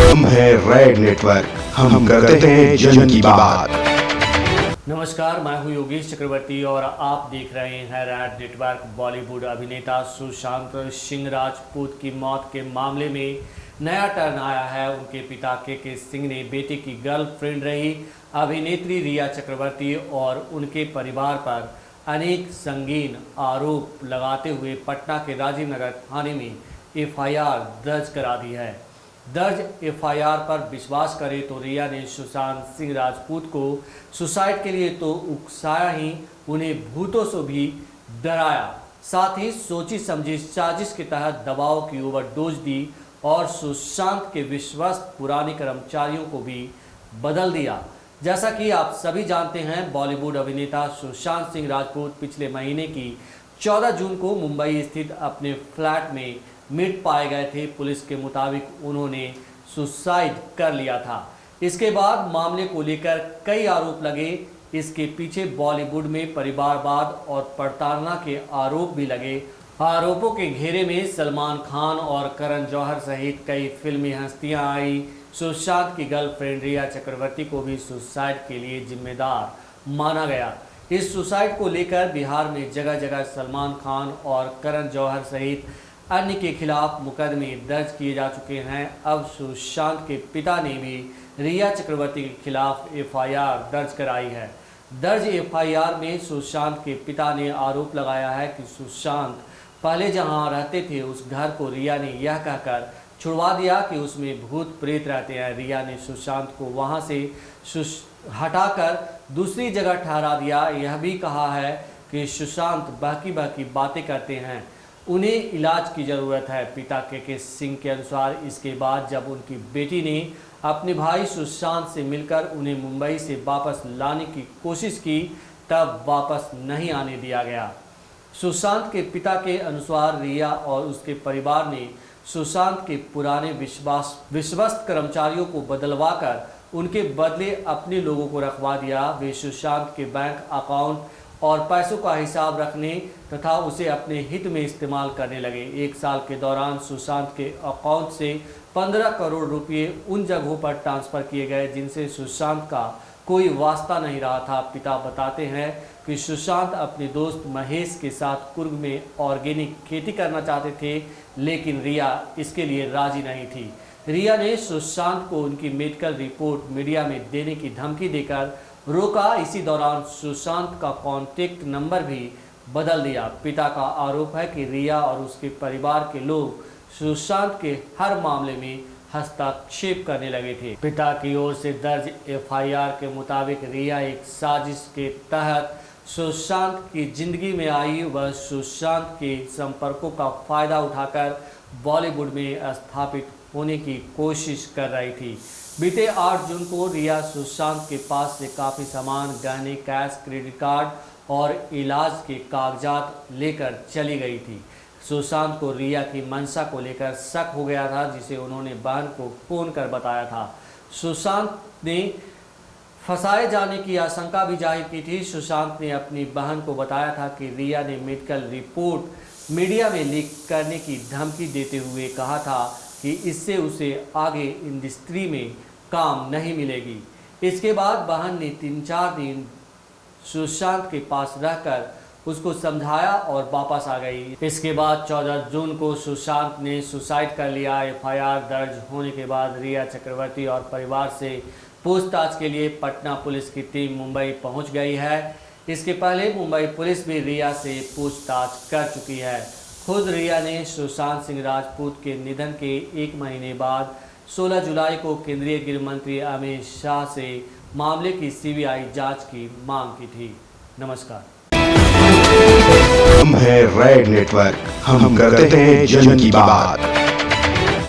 हम हैं red network, हम करते हैं जन की बात। नमस्कार, मैं हूं योगेश चक्रवर्ती और आप देख रहे हैं रेड नेटवर्क। बॉलीवुड अभिनेता सुशांत सिंह राजपूत की मौत के मामले में नया टर्न आया है। उनके पिता के सिंह ने बेटे की गर्लफ्रेंड रही अभिनेत्री रिया चक्रवर्ती और उनके परिवार पर अनेक संगीन आरोप लगाते हुए पटना के राजीव नगर थाने में एफआईआर दर्ज करा दी है। दर्ज एफआईआर पर विश्वास करें तो रिया ने सुशांत सिंह राजपूत को सुसाइड के लिए तो उकसाया ही, उन्हें भूतों से भी डराया। साथ ही सोची समझी साजिश के तहत दवाओं की ओवरडोज दी और सुशांत के विश्वस्त पुराने कर्मचारियों को भी बदल दिया। जैसा कि आप सभी जानते हैं, बॉलीवुड अभिनेता सुशांत सिंह राजपूत पिछले महीने की 14 जून को मुंबई स्थित अपने फ्लैट में मृत पाए गए थे। पुलिस के मुताबिक उन्होंने सुसाइड कर लिया था। इसके बाद मामले को लेकर कई आरोप लगे। इसके पीछे बॉलीवुड में परिवारवाद और प्रताड़ना के आरोप भी लगे। आरोपों के घेरे में सलमान खान और करण जौहर सहित कई फिल्मी हस्तियां आई। सुशांत की गर्लफ्रेंड रिया चक्रवर्ती को भी सुसाइड के लिए जिम्मेदार माना गया। इस सुसाइड को लेकर बिहार में जगह जगह सलमान खान और करण जौहर सहित अन्य के खिलाफ मुकदमे दर्ज किए जा चुके हैं। अब सुशांत के पिता ने भी रिया चक्रवर्ती के खिलाफ एफआईआर दर्ज कराई है। दर्ज एफआईआर में सुशांत के पिता ने आरोप लगाया है कि सुशांत पहले जहां रहते थे उस घर को रिया ने यह कहकर छुड़वा दिया कि उसमें भूत प्रेत रहते हैं। रिया ने सुशांत को वहां से हटाकर दूसरी जगह ठहरा दिया। यह भी कहा है कि सुशांत बाकी बातें करते हैं, उन्हें इलाज की ज़रूरत है। पिता के सिंह के अनुसार इसके बाद जब उनकी बेटी ने अपने भाई सुशांत से मिलकर उन्हें मुंबई से वापस लाने की कोशिश की, तब वापस नहीं आने दिया गया। सुशांत के पिता के अनुसार रिया और उसके परिवार ने सुशांत के पुराने विश्वस्त कर्मचारियों को बदलवाकर उनके बदले अपने लोगों को रखवा दिया। वे सुशांत के बैंक अकाउंट और पैसों का हिसाब रखने तथा उसे अपने हित में इस्तेमाल करने लगे। एक साल के दौरान सुशांत के अकाउंट से 15 करोड़ रुपए उन जगहों पर ट्रांसफ़र किए गए जिनसे सुशांत का कोई वास्ता नहीं रहा था। पिता बताते हैं कि सुशांत अपने दोस्त महेश के साथ कुर्ग में ऑर्गेनिक खेती करना चाहते थे, लेकिन रिया इसके लिए राजी नहीं थी। रिया ने सुशांत को उनकी मेडिकल रिपोर्ट मीडिया में देने की धमकी देकर रोका। इसी दौरान सुशांत का कॉन्टैक्ट नंबर भी बदल दिया। पिता का आरोप है कि रिया और उसके परिवार के लोग सुशांत के हर मामले में हस्तक्षेप करने लगे थे। पिता की ओर से दर्ज एफआईआर के मुताबिक रिया एक साजिश के तहत सुशांत की जिंदगी में आई। वह सुशांत के संपर्कों का फायदा उठाकर बॉलीवुड में स्थापित होने की कोशिश कर रही थी। बीते 8 जून को रिया सुशांत के पास से काफ़ी सामान, गहने, कैश, क्रेडिट कार्ड और इलाज के कागजात लेकर चली गई थी। सुशांत को रिया की मंशा को लेकर शक हो गया था, जिसे उन्होंने बहन को फ़ोन कर बताया था। सुशांत ने फंसाए जाने की आशंका भी जाहिर की थी। सुशांत ने अपनी बहन को बताया था कि रिया ने मेडिकल रिपोर्ट मीडिया में लीक करने की धमकी देते हुए कहा था कि इससे उसे आगे इंडस्ट्री में काम नहीं मिलेगी। इसके बाद बहन ने 3-4 दिन सुशांत के पास रहकर उसको समझाया और वापस आ गई। इसके बाद 14 जून को सुशांत ने सुसाइड कर लिया। एफआईआर दर्ज होने के बाद रिया चक्रवर्ती और परिवार से पूछताछ के लिए पटना पुलिस की टीम मुंबई पहुंच गई है। इसके पहले मुंबई पुलिस भी रिया से पूछताछ कर चुकी है। खुद रिया ने सुशांत सिंह राजपूत के निधन के 1 महीने बाद 16 जुलाई को केंद्रीय गृह मंत्री अमित शाह से मामले की सीबीआई जांच की मांग की थी। नमस्कार। हम हैं रेड नेटवर्क, हम करते हैं जन की बात।